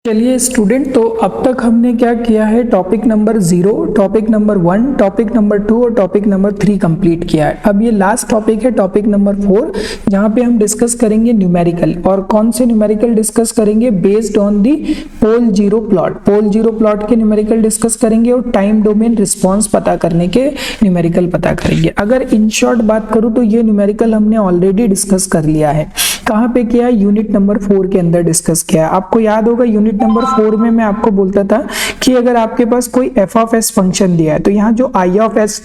चलिए स्टूडेंट, तो अब तक हमने क्या किया है, topic number 0, topic number 1, topic number 2 और टॉपिक नंबर 3 कंप्लीट किया है। अब ये लास्ट टॉपिक है टॉपिक नंबर 4, जहां पे हम डिस्कस करेंगे न्यूमेरिकल। और कौन से न्यूमेरिकल डिस्कस करेंगे? Based on the pole zero plot. Pole zero plot के न्यूमेरिकल डिस्कस करेंगे और टाइम डोमेन रिस्पॉन्स पता करने के न्यूमेरिकल पता करेंगे। अगर इन शॉर्ट बात करूं तो ये न्यूमेरिकल हमने ऑलरेडी डिस्कस कर लिया है। कहाँ पे किया है? यूनिट नंबर 4 के अंदर डिस्कस किया है। आपको याद होगा यूनिट नंबर 4 में मैं आपको बोलता था कि अगर आपके पास कोई f ऑफ s फंक्शन दिया है तो यहाँ जो i ऑफ s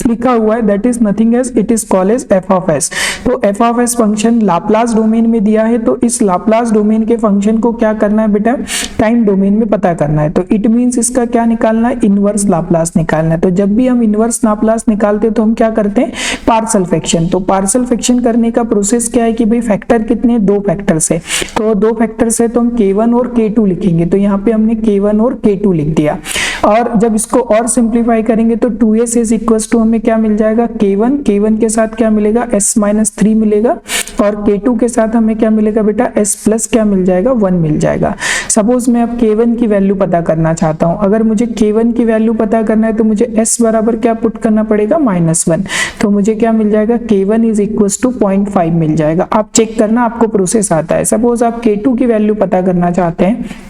लिखा हुआ है that is nothing as it is called as f of s। तो f of s function Laplace domain में दिया है, तो इस लाप्लास डोमेन के फंक्शन को क्या करना है बेटा? टाइम डोमेन में पता करना है। तो इट मींस इसका क्या निकालना है? इनवर्स लाप्लास निकालना है। तो जब भी हम इनवर्स लाप्लास निकालते हैं तो हम क्या करते हैं? Partial fraction. तो पार्शियल फ्रैक्शन करने का प्रोसेस क्या है कि भाई फैक्टर कितने? 2 फैक्टर्स है। तो 2 फैक्टर्स है तो हम k1 और k2 लिखेंगे। तो यहाँ पे हमने k1 और k2 लिख दिया। और जब इसको और सिंप्लीफाई करेंगे तो 2s इज इक्वल टू हमें क्या मिल जाएगा? k1 के साथ क्या मिलेगा? s-3 मिलेगा। और k2 के साथ हमें क्या मिलेगा बेटा? s प्लस क्या मिल जाएगा? 1 मिल जाएगा। सपोज मैं अब k1 की वैल्यू पता करना चाहता हूं। अगर मुझे k1 की वैल्यू पता करना है तो मुझे s बराबर क्या पुट करना पड़ेगा? -1। तो मुझे क्या मिल जाएगा? k1 इज इक्वल टू 0.5 मिल जाएगा। आप चेक करना, आपको प्रोसेस आता है। सपोज आप k2 की वैल्यू पता करना चाहते हैं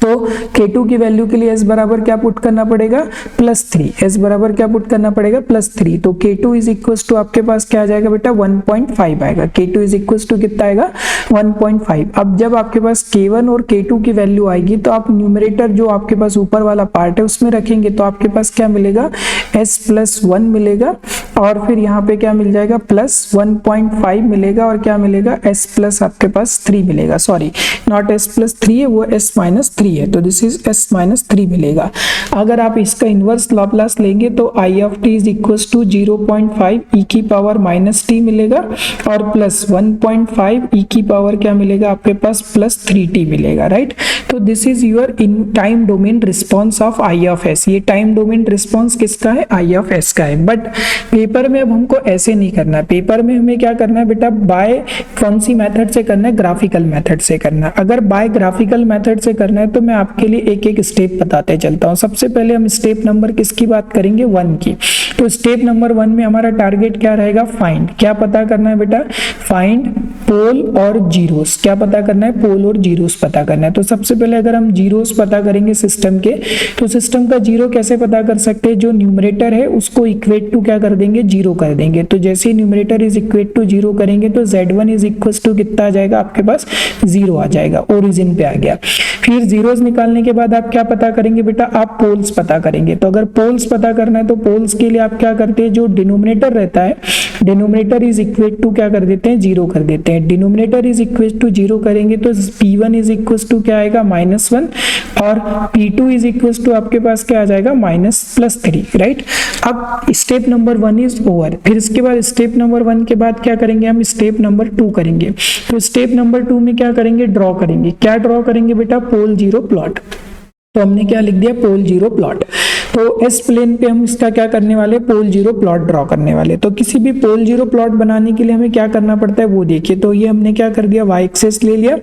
तो k2 की वैल्यू के लिए s बराबर क्या पुट करना पड़ेगा? +3। s बराबर क्या पुट करना पड़ेगा? +3। तो k2 इज इक्वल टू आपके पास क्या आ जाएगा बेटा? 1.5 आएगा। k2 इज इक्वल टू कितना आएगा? 1.5। अब जब आपके पास k1 और k2 की वैल्यू आएगी तो आप न्यूमरेटर जो आपके पास ऊपर वाला पार्ट है उसमें रखेंगे तो आपके पास क्या मिलेगा? s + 1 मिलेगा। और फिर यहाँ पे क्या मिल जाएगा? +1.5 मिलेगा। और क्या मिलेगा? s प्लस आपके पास 3 मिलेगा। सॉरी, नॉट s + 3 है, वो s-3 है। तो दिस इज s-3 मिलेगा। अगर आप इसका इनवर्स लाप्लास लेंगे तो i of t is equal to 0.5 e की पावर -t मिलेगा और +1.5 e की पावर क्या मिलेगा आपके पास? +3t मिलेगा, राइट। तो this is your in time domain response of i of s। ये टाइम डोमेन रिस्पॉन्स किसका है? i ऑफ s का है। बट पेपर में अब हमको ऐसे नहीं करना है। पेपर में हमें क्या करना है बेटा? बाय कौन सी मेथड से करना है? ग्राफिकल मेथड से करना है। अगर बाय ग्राफिकल मेथड से करना है तो मैं आपके लिए एक एक स्टेप बताते चलता हूं। सबसे पहले हम स्टेप नंबर किसकी बात करेंगे? 1 की। तो स्टेप नंबर 1 में हमारा टारगेट क्या रहेगा? फाइंड। क्या पता करना है बेटा? फाइंड पोल और जीरोस। क्या पता करना है? पोल और जीरोस पता करना है। तो सबसे पहले अगर हम जीरोस पता करेंगे सिस्टम के, तो सिस्टम का जीरो कैसे पता कर सकते हैं? जो न्यूमरेटर है उसको इक्वेट टू क्या कर देंगे? 0 कर देंगे। तो जैसे ही न्यूमरेटर इज इक्वेट टू 0 करेंगे तो z1 इज इक्वल टू कितना आ जाएगा आपके पास? 0 आ जाएगा। ओरिजिन पे आ गया। फिर जीरोस निकालने के बाद आप क्या पता करेंगे बेटा? आप पोल्स पता करेंगे। तो अगर पोल्स पता करना है तो पोल्स के लिए आप क्या करते हैं? जो डिनोमिनेटर रहता है, डिनोमिनेटर इज इक्वेट टू क्या कर देते हैं? 0 कर देते हैं। डिनोमिनेटर इज इक्वेट टू 0 करेंगे तो p1 इज इक्वल टू क्या आएगा? -1 और p2 इज इक्वल टू आपके पास क्या आ जाएगा? -+3, राइट। अब स्टेप नंबर 1 इज ओवर। फिर इसके बाद स्टेप नंबर 1 के बाद क्या करेंगे? हम स्टेप नंबर 2 करेंगे। तो स्टेप नंबर 2 में क्या करेंगे? ड्रॉ करेंगे। क्या ड्रॉ करेंगे बेटा? Pole zero plot. तो हमने क्या लिख दिया? Pole zero plot. तो एस प्लेन पे हम इसका क्या करने वाले? पोल जीरो प्लॉट ड्रॉ करने वाले। तो किसी भी पोल जीरो प्लॉट बनाने के लिए हमें क्या करना पड़ता है वो देखिए। तो ये हमने क्या कर दिया? y एक्सेस ले लिया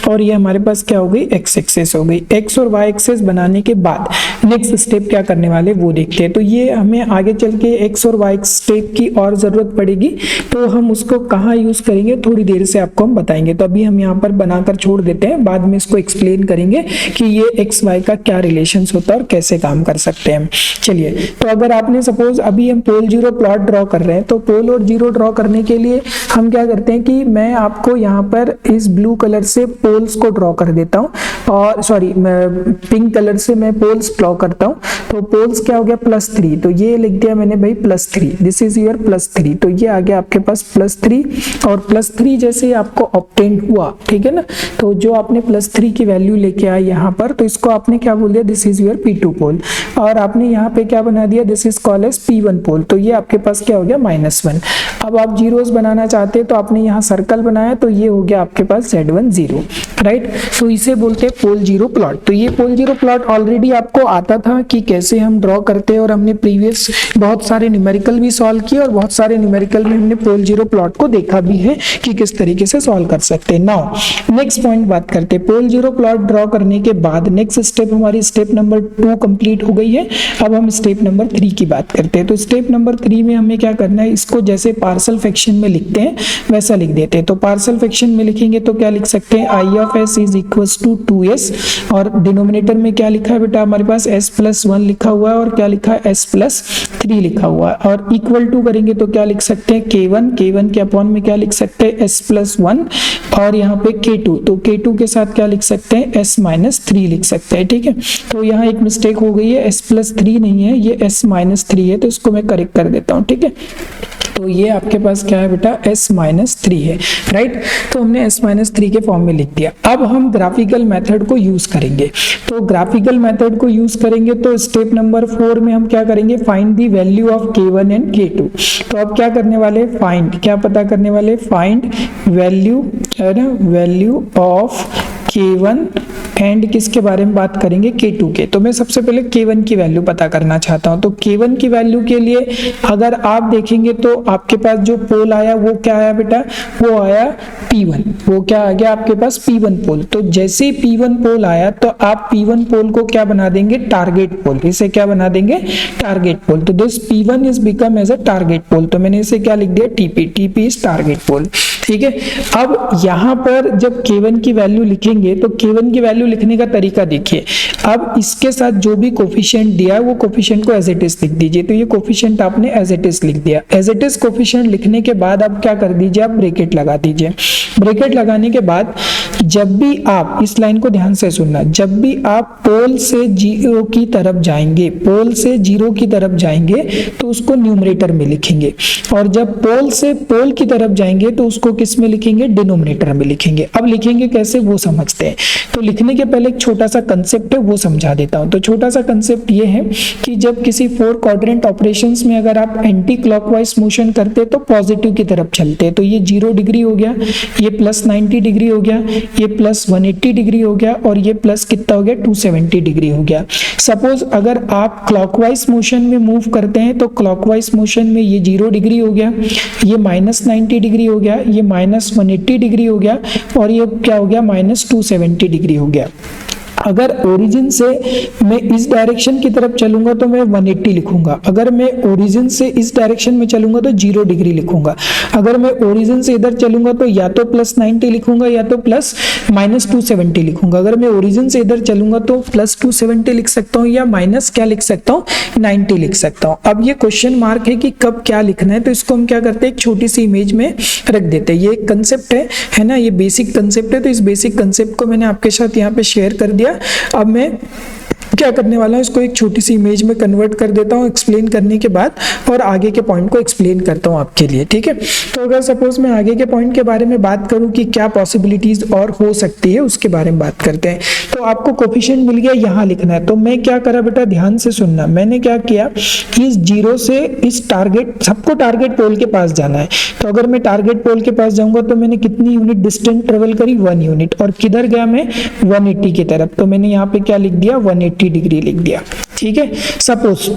और ये हमारे पास क्या हो गई? x एक्सेस हो गई। x और y एक्सेस बनाने के बाद नेक्स्ट स्टेप क्या करने वाले वो देखते हैं। तो ये हमें आगे चल के x और y स्टेप की और जरूरत पड़ेगी तो हम उसको कहाँ यूज करेंगे थोड़ी देर से आपको हम बताएंगे। तो अभी हम यहाँ पर बनाकर छोड़ देते हैं, बाद में इसको एक्सप्लेन करेंगे कि ये x y का क्या रिलेशन होता है और कैसे काम कर सकते हैं। चलिए, तो अगर आपने सपोज अभी हम पोल जीरो प्लॉट ड्रॉ कर रहे हैं तो पोल और जीरो ड्रॉ करने के लिए हम क्या करते हैं कि मैं आपको यहाँ पर इस ब्लू कलर से पोल्स को ड्रॉ कर देता हूँ और सॉरी पिंक कलर से मैं पोल्स ड्रॉ करता हूँ। तो पोल्स क्या हो गया? +3। तो ये लिख दिया मैंने भाई +3। This is your +3। तो ये आ गया आपके पास +3 और +3 जैसे आपको ऑब्टेन हुआ, ठीक है ना। तो जो आपने +3 की वैल्यू लेके आए यहाँ पर, तो इसको आपने क्या बोल दिया? This is your p2 pole. और आपने यहाँ पे क्या बना दिया? This is called as p1 pole. तो ये आपके पास क्या हो गया? -1। अब आप जीरोस बनाना चाहते हैं तो आपने यहाँ सर्कल बनाया तो ये हो गया आपके पास z1 0, राइट। तो इसे बोलते हैं पोल जीरो प्लॉट। तो ये पोल जीरो प्लॉट ऑलरेडी आपको आता था कि कैसे हम ड्रॉ करते हैं, और हमने प्रीवियस बहुत सारे न्यूमेरिकल भी सॉल्व किए और बहुत सारे न्यूमेरिकल में हमने पोल जीरो प्लॉट को देखा भी है कि किस तरीके से सॉल्व कर सकते हैं। नाउ नेक्स्ट पॉइंट बात करते हैं। पोल जीरो प्लॉट ड्रॉ करने के बाद नेक्स्ट स्टेप हमारी स्टेप नंबर 2 कंप्लीट हो गई है। अब हम स्टेप नंबर 3 की बात करते हैं। तो स्टेप नंबर 3 में हमें क्या करना है, इसको जैसे पार्शियल फ्रैक्शन में लिखते हैं वैसा लिख देते हैं। तो पार्शियल फ्रैक्शन में लिखेंगे तो क्या लिख सकते हैं, I of S is equals to 2s, और डिनोमिनेटर में क्या लिखा है बेटा हमारे पास s+1 लिखा हुआ है, और क्या लिखा है s+3 लिखा हुआ है, और इक्वल टू करेंगे तो क्या लिख सकते हैं k1 के अपॉन में क्या लिख सकते हैं s+1, और यहाँ पे k2, तो k2 के साथ क्या लिख सकते हैं s-3 लिख सकते हैं। ठीक है, तो यहाँ एक मिस्टेक हो गई है, s+3 नहीं है, ये s-3 है, तो इसको मैं करेक्ट कर देता हूँ। ठीक है, तो ये आपके पास क्या है बेटा s-3 है, राइट। तो हमने s-3 के फॉर्म में लिख दिया। अब हम ग्राफिकल मेथड को यूज करेंगे। तो ग्राफिकल मेथड को यूज करेंगे तो स्टेप नंबर 4 में हम क्या करेंगे, find the value of k1 and k2। तो अब क्या करने वाले, फाइंड, क्या पता करने वाले, फाइंड वैल्यू, है ना, वैल्यू ऑफ k1 एंड किसके बारे में बात करेंगे, k2 के। तो मैं सबसे पहले k1 की वैल्यू पता करना चाहता हूं। तो k1 की वैल्यू के लिए अगर आप देखेंगे तो आपके पास जो पोल आया वो क्या आया बेटा, वो आया P1। वो क्या आ गया आपके पास, P1 पोल। तो जैसे ही P1 पोल आया तो आप P1 पोल को क्या बना देंगे, टारगेट पोल। इसे क्या बना देंगे, टारगेट पोल। तो this P1 is become as a target pole. तो मैंने इसे क्या लिख दिया, TP इज टारगेट पोल। ठीक है, अब यहाँ पर जब k1 की वैल्यू लिखेंगे तो k1 की वैल्यू लिखने का तरीका देखिए। अब इसके साथ जो भी कोफिशिएंट दिया है वो कोफिशिएंट को एज इट इज लिख दीजिए। तो ये कोफिशिएंट आपने एज इट इज लिख दिया। एज इट इज कोफिशिएंट लिखने के बाद अब क्या कर दीजिए, आप ब्रैकेट लगा दीजिए। ब्रैकेट लगाने के बाद जब भी आप, इस लाइन को ध्यान से सुनना, जब भी आप पोल से जीरो की तरफ जाएंगे, पोल से जीरो की तरफ जाएंगे तो उसको न्यूमरेटर में लिखेंगे, और जब पोल से पोल की तरफ जाएंगे तो उसको किस में लिखेंगे, डिनोमिनेटर में लिखेंगे। अब लिखेंगे कैसे वो समझते हैं। तो लिखने के पहले एक छोटा सा कंसेप्ट है वो समझा देता हूं। तो छोटा सा कंसेप्ट ये है कि जब किसी 4 क्वाड्रेंट ऑपरेशंस में अगर आप एंटी क्लॉकवाइज मोशन करते तो पॉजिटिव की तरफ चलते, तो ये 0 डिग्री हो गया, ये +90 डिग्री हो गया, ये +180 डिग्री हो गया, और ये प्लस कितना हो गया, 270 डिग्री हो गया। सपोज अगर आप क्लॉकवाइज मोशन में मूव करते हैं तो क्लॉकवाइज मोशन में ये 0 डिग्री हो गया, ये -90 डिग्री हो गया, ये -180 डिग्री हो गया, और ये क्या हो गया, -270 डिग्री हो गया। अगर ओरिजिन से मैं इस डायरेक्शन की तरफ चलूंगा तो मैं 180 लिखूंगा, अगर मैं ओरिजिन से इस डायरेक्शन में चलूंगा तो 0 डिग्री लिखूंगा, अगर मैं ओरिजिन से इधर चलूंगा तो या तो +90 लिखूंगा या तो -270 लिखूंगा, अगर मैं ओरिजिन से इधर चलूंगा तो +270 लिख सकता हूँ या माइनस क्या लिख सकता हूँ, 90 लिख सकता हूँ। अब ये क्वेश्चन मार्क है कि कब क्या लिखना है, तो इसको हम क्या करते हैं, एक छोटी सी इमेज में रख देते हैं। ये एक कंसेप्ट है ना, ये बेसिक कंसेप्ट है। तो इस बेसिक कंसेप्ट को मैंने आपके साथ यहाँ पे शेयर कर दिया। अब मैं क्या करने वाला हूँ, इसको एक छोटी सी इमेज में कन्वर्ट कर देता हूँ एक्सप्लेन करने के बाद, और आगे के पॉइंट को एक्सप्लेन करता हूँ आपके लिए। ठीक है, तो अगर सपोज मैं आगे के पॉइंट के बारे में बात करूँ कि क्या पॉसिबिलिटीज और हो सकती है उसके बारे में बात करते हैं। तो आपको कोफिशिएंट मिल गया, यहाँ लिखना है। तो मैं क्या करा बेटा, ध्यान से सुनना, मैंने क्या किया, इस 0 से इस टारगेट, सबको टारगेट पोल के पास जाना है। तो अगर मैं टारगेट पोल के पास जाऊंगा तो मैंने कितनी यूनिट डिस्टेंस ट्रेवल करी, 1 यूनिट, और किधर गया मैं, 180 की तरफ। तो मैंने यहाँ पे क्या लिख दिया, 180 डिग्री लिख दिया। ठीक है, सपोज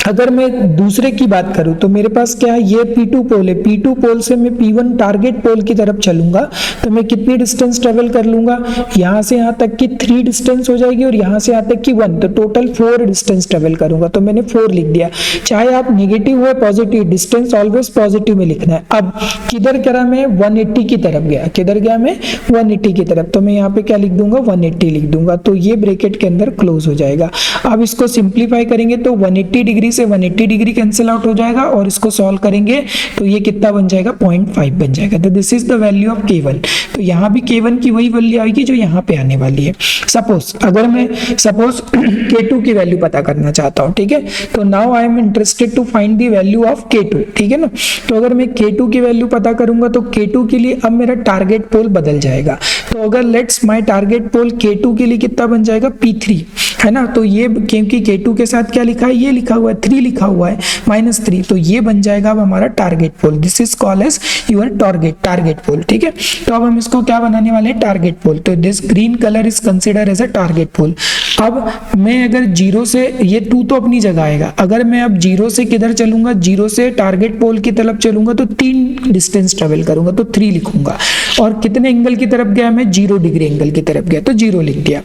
अगर मैं दूसरे की बात करूं तो मेरे पास क्या है, ये P2 पोल है, P2 पोल से मैं P1 टारगेट पोल की तरफ चलूंगा तो मैं कितनी डिस्टेंस ट्रेवल कर लूंगा, यहां से यहां तक की 3 डिस्टेंस हो जाएगी, और यहां से यहां तक की 1, तो टोटल 4 डिस्टेंस ट्रेवल करूंगा। तो मैंने 4 लिख दिया। चाहे आप नेगेटिव हो पॉजिटिव, डिस्टेंस ऑलवेज पॉजिटिव में लिखना है। अब किधर करा मैं, 180 की तरफ गया, किधर गया मैं, 180 की तरफ। तो मैं यहाँ पे क्या लिख दूंगा, 180 लिख दूंगा। तो ये ब्रैकेट के अंदर क्लोज हो जाएगा। अब इसको सिंप्लीफाई करेंगे तो 180 डिग्री से 180 डिग्री कैंसिल आउट हो जाएगा, और इसको सॉल्व करेंगे तो ये कितना बन जाएगा, 0.5 बन जाएगा। तो this is the value of k1। तो यहाँ भी k1 की वही वैल्यू आएगी जो यहाँ पे आने वाली है। सपोज अगर मैं k2 की वैल्यू पता करना चाहता हूँ, ठीक है, तो now I am interested to find the value of k2, ठीक है ना। तो अगर मैं k2 की वैल्यू पता करूंगा तो k2 के लिए अब मेरा टारगेट पोल बदल जाएगा। तो अगर let's my target pole k2 के लिए कितना बन जाएगा, P3, है ना। तो ये क्योंकि k2 के साथ क्या लिखा है, ये लिखा हुआ है 3 लिखा हुआ है -3, तो ये बन जाएगा अब हमारा target pole. This is called as your target pole, ठीक है। तो अब हम इसको क्या बनाने वाले हैं, टारगेट पोल। तो this green colour is consider as a target pole. अब मैं अगर 0 से, ये 2 तो अपनी जगह आएगा, अगर मैं अब 0 से किधर चलूंगा, 0 से टारगेट पोल की तरफ चलूंगा तो 3 डिस्टेंस ट्रेवल करूंगा, तो 3 लिखूंगा। और कितने एंगल की तरफ गया मैं, 0 डिग्री एंगल की तरफ गया, तो 0 लिख दिया।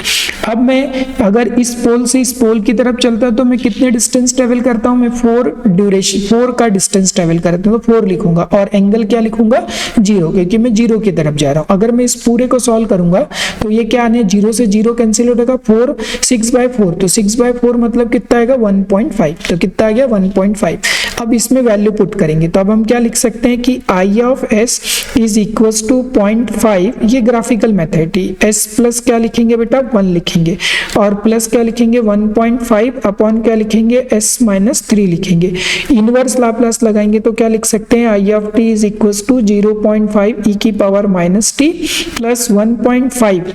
अब मैं अगर इस पोल से इस पोल की तरफ चलता तो मैं कितने डिस्टेंस ट्रेवल करता हूं, मैं 4 का डिस्टेंस ट्रेवल करता हूं, तो 4 लिखूंगा। और एंगल क्या लिखूंगा, 0, क्योंकि मैं 0 की तरफ जा रहा हूं। अगर मैं इस पूरे को सॉल्व करूंगा तो ये क्या आने, 0 से 0 कैंसिल हो जाएगा, 4 6/4, तो 6/4 मतलब कितना आएगा, 1.5, तो कितना आ गया 1.5। अब इसमें वैल्यू पुट करेंगे तो अब हम क्या लिख सकते हैं कि I of S is equal to 0.5, ये ग्राफिकल मेथड ही। S प्लस क्या लिखेंगे बेटा, 1 लिखेंगे, और प्लस क्या लिखेंगे 1.5 अपॉन क्या लिखेंगे, S माइनस 3 लिखेंगे। इनवर्स लाप्लास लगाएंगे तो क्या लिख सकते हैं, I of t is equal to 0.5 e की पावर -t प्लस 1.5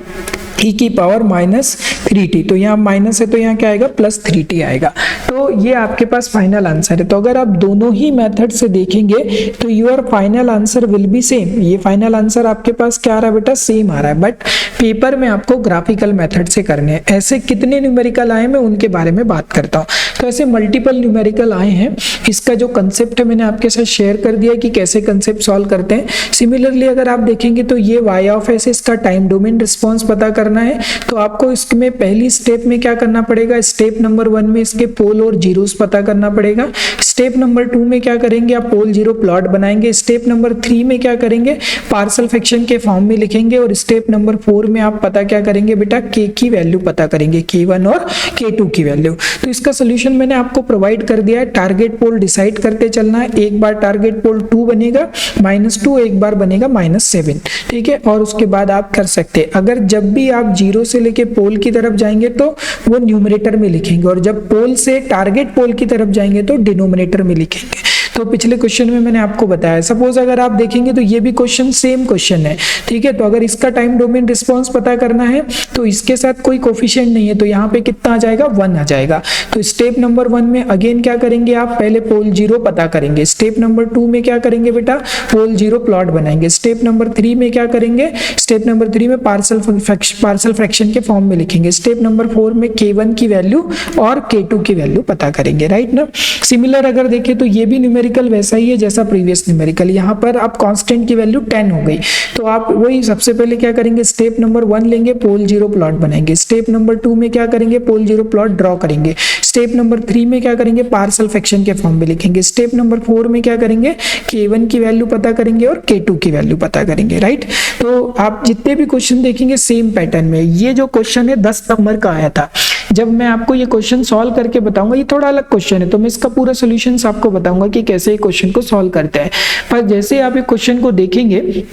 e की पावर -3t, तो यहाँ माइनस है तो यहाँ क्या आएगा, +3t आएगा। तो ये आपके पास फाइनल आंसर है। तो अगर आप दोनों ही मेथड से देखेंगे तो your final answer will be same. ये फाइनल आंसर आपके पास क्या आ रहा है बेटा, सेम आ रहा है, बट पेपर में आपको ग्राफिकल मेथड से करने हैं। ऐसे कितने न्यूमेरिकल आए मैं उनके बारे में बात करता हूँ। तो ऐसे मल्टीपल न्यूमेरिकल आए हैं, इसका जो कंसेप्ट है मैंने आपके साथ शेयर कर दिया कि कैसे कंसेप्ट सॉल्व करते हैं। सिमिलरली अगर आप देखेंगे तो ये y ऑफ s, इसका टाइम डोमेन रिस्पॉन्स पता करना है, तो आपको इसमें पहली स्टेप में क्या करना पड़ेगा, स्टेप नंबर 1 में इसके पोल और जीरोस पता करना पड़ेगा। स्टेप नंबर 2 में क्या करेंगे, आप पोल जीरो प्लॉट बनाएंगे। स्टेप नंबर 3 में क्या करेंगे, पार्शियल फ्रैक्शन के फॉर्म में लिखेंगे। और स्टेप नंबर 4 में आप पता क्या करेंगे बेटा, k की वैल्यू पता करेंगे, k1 और k2 की वैल्यू। तो इसका सोल्यूशन मैंने आपको प्रोवाइड कर दिया है। टारगेट पोल डिसाइड करते चलना है, एक बार टारगेट पोल 2 बनेगा -2, एक बार बनेगा -7, ठीक है। और उसके बाद आप कर सकते हैं, अगर जब भी आप 0 से लेके पोल की तरफ जाएंगे तो वो न्यूमरेटर में लिखेंगे, और जब पोल से टारगेट पोल की तरफ जाएंगे तो डिनोमिनेटर में लिखेंगे। तो पिछले क्वेश्चन में मैंने आपको बताया। सपोज अगर आप देखेंगे तो ये भी क्वेश्चन सेम क्वेश्चन है, ठीक है। तो अगर इसका टाइम डोमेन रिस्पॉन्स पता करना है तो इसके साथ कोई कोफिशिएंट नहीं है, तो यहाँ पे कितना आ जाएगा, 1 आ जाएगा। तो स्टेप नंबर 1 में अगेन क्या करेंगे, आप पहले पोल जीरो पता करेंगे। स्टेप नंबर 2 में क्या करेंगे बेटा, पोल जीरो प्लॉट बनाएंगे। स्टेप नंबर 3 में क्या करेंगे, स्टेप नंबर 3 में पार्शियल फ्रैक्शन के फॉर्म में लिखेंगे। स्टेप नंबर 4 में k1 की वैल्यू और k2 की वैल्यू पता करेंगे, राइट ना। सिमिलर अगर देखें तो ये भी न्यूमेरिकल वैसा ही है जैसा प्रीवियस न्यूमेरिकल। यहाँ पर आप कांस्टेंट की वैल्यू 10 हो गई, तो आप वही सबसे पहले क्या करेंगे, स्टेप नंबर 1 लेंगे, पोल जीरो प्लॉट बनाएंगे। स्टेप नंबर 2 में क्या करेंगे, पोल जीरो प्लॉट ड्रॉ करेंगे। स्टेप नंबर 3 में क्या करेंगे, पार्शियल फ्रैक्शन के फॉर्म में लिखेंगे। स्टेप नंबर 4 में क्या करेंगे, k1 की वैल्यू पता करेंगे और k2 की वैल्यू पता करेंगे, राइट। तो आप जितने भी क्वेश्चन देखेंगे सेम पैटर्न में। ये जो क्वेश्चन है 10 नंबर का आया था। जब मैं आपको ये क्वेश्चन सॉल्व करके बताऊंगा, ये थोड़ा अलग क्वेश्चन है तो मैं इसका पूरा सॉल्यूशन आपको बताऊंगा कि कैसे ये क्वेश्चन को सॉल्व करते हैं। पर जैसे आप ये क्वेश्चन को देखेंगे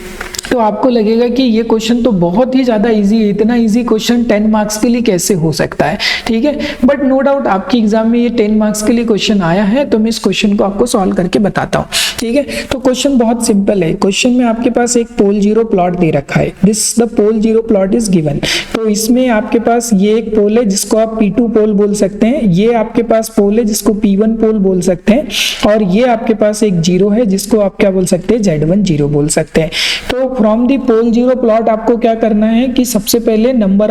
तो आपको लगेगा कि ये क्वेश्चन तो बहुत ही ज्यादा इजी है, इतना इजी क्वेश्चन 10 मार्क्स के लिए कैसे हो सकता है, ठीक है। बट नो डाउट आपके एग्जाम में ये 10 मार्क्स के लिए क्वेश्चन आया है, तो मैं इस क्वेश्चन को आपको सॉल्व करके बताता हूँ, ठीक है। तो क्वेश्चन बहुत सिंपल है। क्वेश्चन में आपके पास एक पोल जीरो प्लॉट दे रखा है, this the pole zero plot is given. तो इसमें आपके पास ये एक पोल है जिसको आप P2 पोल बोल सकते हैं, ये आपके पास पोल है जिसको P1 पोल बोल सकते हैं, और ये आपके पास एक जीरो है जिसको आप क्या बोल सकते हैं, Z1 जीरो बोल सकते हैं। तो from the pole zero plot आपको क्या करना है कि सबसे पहले नंबर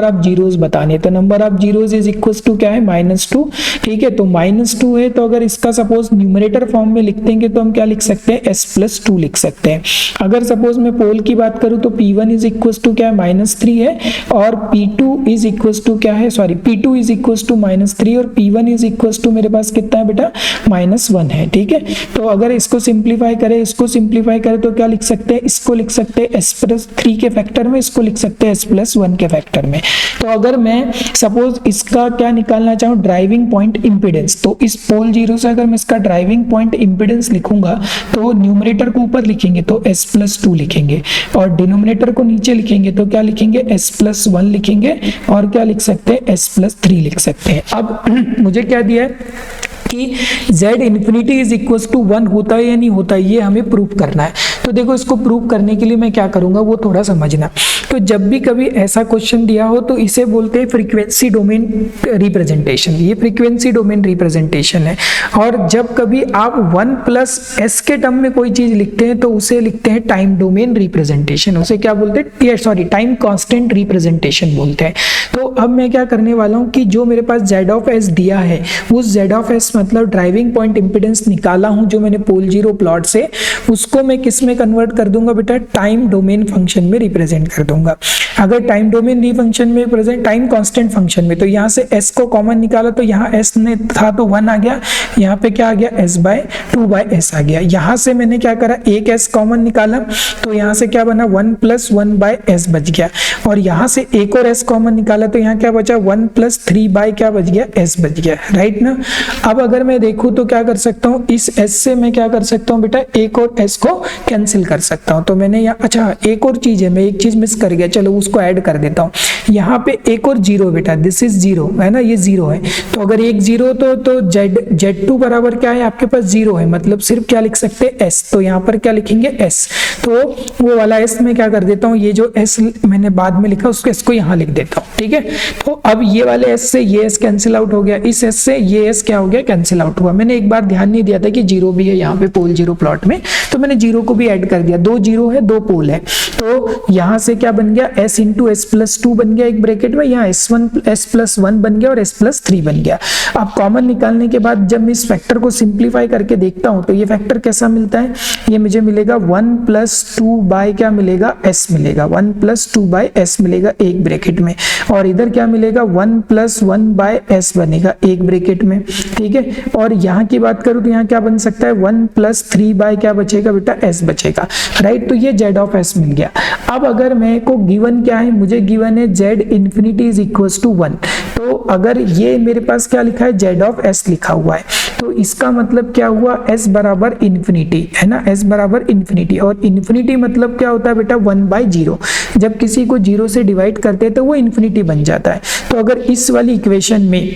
ऑफ जीरोस बताने। तो number of zeros is equals to क्या है, -2, ठीक है। तो -2 है, तो अगर इसका सपोज न्यूमरेटर फॉर्म में लिख देंगे तो हम क्या लिख सकते हैं, s+2 लिख सकते हैं। अगर सपोज मैं पोल की बात करूं तो P1 इज इक्वल्स टू क्या है, -3 है, और P2 इज इक्वल्स टू क्या है, sorry P2 is equals to -3 और P1 इज इक्वल्स टू मेरे पास कितना है बेटा, -1 है, ठीक है। तो अगर इसको सिंप्लीफाई करें, इसको सिंप्लीफाई करें तो क्या लिख सकते हैं, इसको लिख सकते हैं s+3 के फैक्टर में, इसको लिख सकते हैं s+1 के फैक्टर में। तो अगर मैं सपोज इसका क्या निकालना चाहूँ, ड्राइविंग पॉइंट इंपीडेंस, तो इस पोल जीरो से अगर मैं इसका ड्राइविंग पॉइंट इंपीडेंस लिखूंगा तो न्यूमरेटर को ऊपर लिखेंगे तो s+2 लिखेंगे, और डिनोमिनेटर को नीचे लिखेंगे तो क्या लिखेंगे, s+1 लिखेंगे, और क्या लिख सकते हैं, s+3 लिख सकते हैं। अब मुझे क्या दिया है कि z infinity is equal to 1 होता है या नहीं होता है, ये हमें प्रूव करना है। तो देखो इसको प्रूव करने के लिए मैं क्या करूंगा वो थोड़ा समझना। तो जब भी कभी ऐसा क्वेश्चन दिया हो तो इसे बोलते हैं फ्रीक्वेंसी डोमेन रिप्रेजेंटेशन, ये फ्रीक्वेंसी डोमेन रिप्रेजेंटेशन है। और जब कभी आप 1 प्लस एस के टर्म में कोई चीज लिखते हैं तो उसे लिखते हैं टाइम डोमेन रिप्रेजेंटेशन, उसे क्या बोलते हैं, सॉरी टाइम कांस्टेंट रिप्रेजेंटेशन बोलते हैं। तो अब मैं क्या करने वाला हूं कि जो मेरे पास z ऑफ s दिया है उस z ऑफ s मतलब ड्राइविंग पॉइंट इंपीडेंस निकाला हूं जो मैंने पोल जीरो प्लॉट से, उसको मैं किस में कन्वर्ट कर दूंगा बेटा, टाइम डोमेन फंक्शन में रिप्रेजेंट कर दूंगा। अगर टाइम डोमेन फंक्शन में रिप्रेजेंट टाइम कांस्टेंट फंक्शन में, तो यहाँ से s को कॉमन निकाला तो यहाँ s ने था तो 1 आ गया, यहाँ पे क्या आ गया s बाय 2 बाय s आ गया। यहाँ से मैंने क्या करा, एक s कॉमन निकाला तो यहाँ से क्या बना 1 प्लस 1 बाय s बच गया, और यहाँ से एक और s कॉमन निकाला तो यहाँ क्या बचा 1 प्लस 3 बाय क्या बच गया, s बच गया, राइट ना। अब अगर मैं देखूँ तो क्या कर सकता हूँ, इस s से मैं क्या कर सकता हूँ बेटा, एक और s को कैंसिल कर सकता हूँ। तो मैंने यहाँ, अच्छा एक और चीज है, मैं एक चीज मिस कर गया, चलो उसको ऐड कर देता हूँ। यहाँ पे एक और जीरो बेटा, दिस इज जीरो है ना, ये जीरो है, तो अगर एक जीरो तो z2 बराबर क्या है आपके पास, जीरो है, मतलब सिर्फ क्या लिख सकते हैं s, तो यहाँ पर क्या लिखेंगे s, तो वो वाला s में क्या कर देता हूँ, ये जो s मैंने बाद में लिखा उसको s को यहाँ लिख देता हूँ, ठीक है। तो अब ये वाले s से ये s कैंसिल आउट हो गया, इस s से ये s क्या हो गया, कैंसिल आउट हुआ। मैंने एक बार ध्यान नहीं दिया था कि जीरो भी है यहाँ पे पोल जीरो प्लॉट में, तो मैंने जीरो को भी ऐड कर दिया, 2 जीरो है 2 पोल है, तो यहाँ से क्या बन गया, s इंटू एस प्लस 2 बन गया एक ब्रैकेट में, यहाँ s प्लस 1 बन गया और s प्लस 3 बन गया। अब कॉमन निकालने के बाद जब मैं इस फैक्टर को सिंप्लीफाई करके देखता हूं तो ये फैक्टर कैसा मिलता है, ये मुझे मिलेगा 1 प्लस 2 बाय क्या मिलेगा, s मिलेगा, 1 प्लस 2 बाय s मिलेगा एक ब्रैकेट में, और इधर क्या मिलेगा 1 प्लस 1 बाय s बनेगा एक ब्रैकेट में, ठीक है। और यहाँ की बात करूं तो यहाँ क्या बन सकता है, 1 प्लस 3 बाय क्या बचेगा बेटा, s बचेगा, राइट। तो ये z ऑफ s मिल गया। अब अगर मेरे को गिवन क्या है, मुझे गिवन है z infinity is equals to 1, तो अगर ये मेरे पास क्या लिखा है, z ऑफ s लिखा हुआ है, तो इसका मतलब क्या हुआ, s बराबर इंफिनिटी है ना, s बराबर इंफिनिटी, और इंफिनिटी मतलब क्या होता है बेटा, 1 बाय 0, जब किसी को 0 से डिवाइड करते हैं तो वो इंफिनिटी बन जाता है। तो अगर इस वाली इक्वेशन में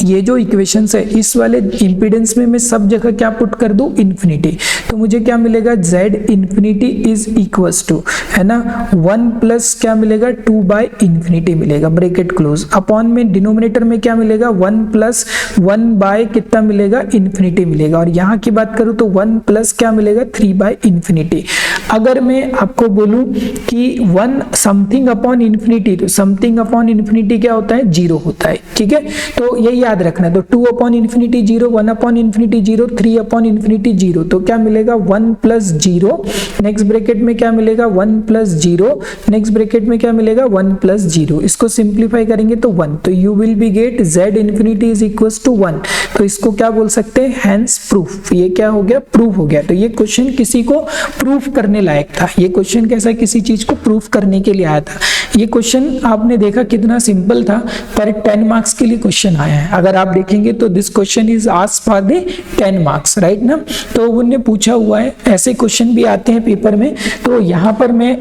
ये जो इक्वेशंस है इस वाले इंपीडेंस में मैं सब जगह क्या पुट कर दूं, इंफिनिटी, तो मुझे क्या मिलेगा, z infinity is equals to है ना 1 प्लस क्या मिलेगा 2 बाय इंफिनिटी मिलेगा, ब्रैकेट क्लोज, अपॉन में डिनोमिनेटर में क्या मिलेगा 1 प्लस 1 बाय कितना मिलेगा, इंफिनिटी मिलेगा, और यहाँ की बात करूँ तो 1 प्लस क्या मिलेगा 3 बाय इंफिनिटी। अगर मैं आपको बोलूं कि 1 समथिंग अपॉन इंफिनिटी, तो समथिंग अपॉन इंफिनिटी क्या होता है, 0 होता है, ठीक है। तो ये याद रखना, तो 2 upon infinity 0, 1 upon infinity 0, 3 upon infinity 0, तो क्या मिलेगा 1 प्लस 0, नेक्स्ट ब्रैकेट में क्या मिलेगा 1 प्लस 0, नेक्स्ट ब्रैकेट में क्या मिलेगा 1 प्लस 0, इसको सिंप्लीफाई करेंगे तो 1, तो you will be get z infinity is equals to 1, तो इसको क्या बोल सकते हैं, हैंस प्रूफ, ये क्या हो गया, प्रूफ हो गया। तो ये क्वेश्चन किसी को प्रूफ करने लायक था, ये क्वेश्चन कैसा, किसी चीज को प्रूफ करने के लिए आया था। ये क्वेश्चन आपने देखा कितना सिंपल था, पर 10 मार्क्स के लिए क्वेश्चन आया है। अगर आप देखेंगे तो this question is asked for the 10 marks, right ना, तो उन्होंने पूछा हुआ है, ऐसे क्वेश्चन भी आते हैं पेपर में। तो यहाँ पर मैं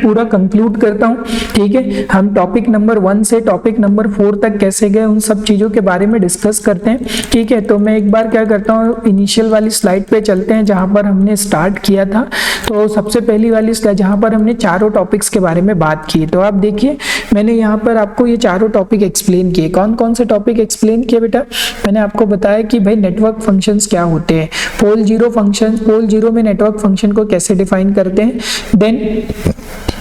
पूरा कंक्लूड करता हूँ, ठीक है। हम टॉपिक नंबर 1 से टॉपिक नंबर 4 तक कैसे गए उन सब चीजों के बारे में डिस्कस करते हैं, ठीक है। तो मैं एक बार क्या करता हूँ, इनिशियल वाली स्लाइड पे चलते हैं जहां पर हमने स्टार्ट किया था। तो सबसे पहली वाली स्लाइड जहां पर हमने चारों टॉपिक्स के बारे में बात की, तो आप देखिए मैंने यहाँ पर आपको ये चारों टॉपिक एक्सप्लेन किए। कौन कौन से टॉपिक एक्सप्लेन किए बेटा, मैंने आपको बताया कि भाई नेटवर्क फंक्शंस क्या होते हैं, pole zero function, pole zero में नेटवर्क फंक्शन को कैसे डिफाइन करते हैं, देन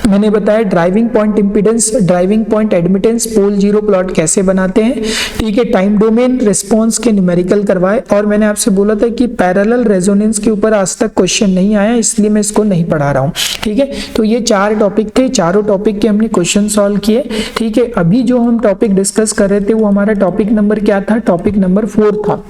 मैंने बताया driving point impedance, driving point admittance, pole zero plot कैसे बनाते हैं, ठीक है। टाइम डोमेन रिस्पॉन्स के न्यूमेरिकल करवाए, और मैंने आपसे बोला था कि पैरेलल रेजोनेंस के ऊपर आज तक क्वेश्चन नहीं आया, इसलिए मैं इसको नहीं पढ़ा रहा हूँ, ठीक है। तो ये 4 टॉपिक थे, चारों टॉपिक के हमने क्वेश्चन सॉल्व किए, ठीक है। अभी जो हम टॉपिक डिस्कस कर रहे थे वो हमारा टॉपिक नंबर क्या था, टॉपिक नंबर 4 था,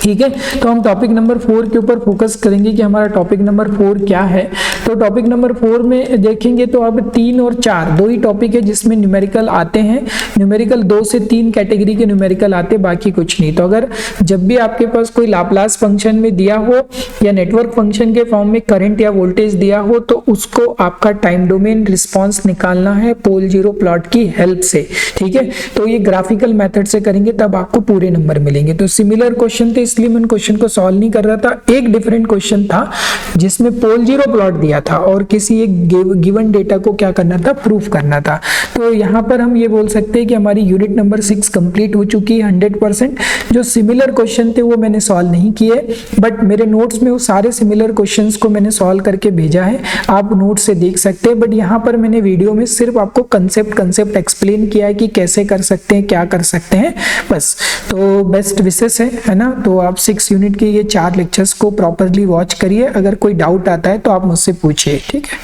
ठीक है। तो हम टॉपिक नंबर 4 के ऊपर फोकस करेंगे कि हमारा टॉपिक नंबर 4 क्या है। तो टॉपिक नंबर 4 में देखेंगे तो अब 3 और 4 दो ही टॉपिक है जिसमें न्यूमेरिकल आते हैं, न्यूमेरिकल 2 से 3 कैटेगरी के न्यूमेरिकल आते, बाकी कुछ नहीं। तो अगर जब भी आपके पास कोई लाप्लास फंक्शन में दिया हो या नेटवर्क फंक्शन के फॉर्म में करंट या वोल्टेज दिया हो, तो उसको आपका टाइम डोमेन रिस्पॉन्स निकालना है पोल जीरो प्लॉट की हेल्प से, ठीक है। तो ये ग्राफिकल मेथड से करेंगे तब आपको पूरे नंबर मिलेंगे। तो सिमिलर क्वेश्चन थे इस इसलिए मैं क्वेश्चन को सॉल्व नहीं कर रहा था। एक डिफरेंट क्वेश्चन था जिसमें पोल जीरो प्लॉट दिया था और किसी एक गिवन डेटा को क्या करना था, प्रूफ करना था। तो यहाँ पर हम ये बोल सकते हैं कि हमारी यूनिट नंबर 6 कंप्लीट हो चुकी है 100%। जो सिमिलर क्वेश्चन थे वो मैंने सॉल्व नहीं किए, बट मेरे नोट्स में वो सारे सिमिलर क्वेश्चंस को मैंने सॉल्व करके भेजा है, आप नोट से देख सकते हैं। बट यहाँ पर मैंने वीडियो में सिर्फ आपको कंसेप्ट एक्सप्लेन किया है कि कैसे कर सकते हैं, क्या कर सकते हैं, बस। तो बेस्ट विशेस है ना। तो आप 6 यूनिट के ये 4 लेक्चर्स को प्रॉपरली वॉच करिए। अगर कोई डाउट आता है तो आप मुझसे पूछिए, ठीक है।